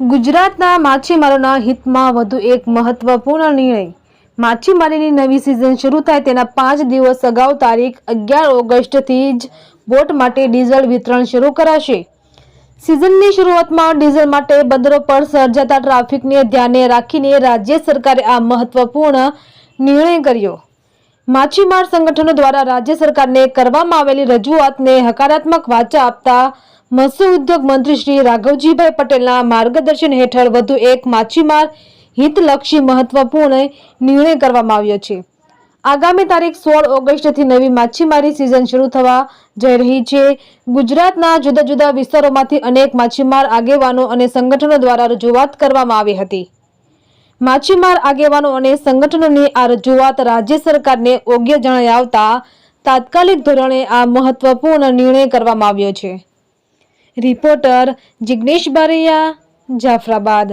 ગુજરાતના માછીમારોના હિતમાં વધુ એક મહત્વપૂર્ણ નિર્ણય। માછીમારીની નવી સિઝન શરૂ થાય તેના 5 દિવસ અગાઉ તારીખ 11 ઓગસ્ટથી જ બોટ માટે ડીઝલ વિતરણ શરૂ કરાશે। સિઝનની શરૂઆતમાં ડીઝલ માટે બંદરો પર સર્જાતા ટ્રાફિકને ધ્યાને રાખીને રાજ્ય સરકારે આ મહત્વપૂર્ણ નિર્ણય કર્યો। માછીમાર સંગઠનો દ્વારા રાજ્ય સરકારને કરવામાં આવેલી રજૂઆતને હકારાત્મક વાચા આપતા મત્સ્ય ઉદ્યોગ મંત્રી શ્રી રાઘવજીભાઈ પટેલના માર્ગદર્શન હેઠળ વધુ એક માછીમાર હિતલક્ષી મહત્વપૂર્ણ નિર્ણય કરવામાં આવ્યો છે। આગામી તારીખ 16 ઓગસ્ટથી નવી માછીમારી સિઝન શરૂ થવા જઈ રહી છે। ગુજરાતના જુદા જુદા વિસ્તારોમાંથી અનેક માછીમાર આગેવાનો અને સંગઠનો દ્વારા રજૂઆત કરવામાં આવી હતી। માછીમાર આગેવાનો અને સંગઠનોની આ રજૂઆત રાજ્ય સરકારને યોગ્ય જણાઈ આવતા તાત્કાલિક ધોરણે આ મહત્વપૂર્ણ નિર્ણય કરવામાં આવ્યો છે। રિપોર્ટર જિગ્નેશ બારૈયા, જાફરાબાદ।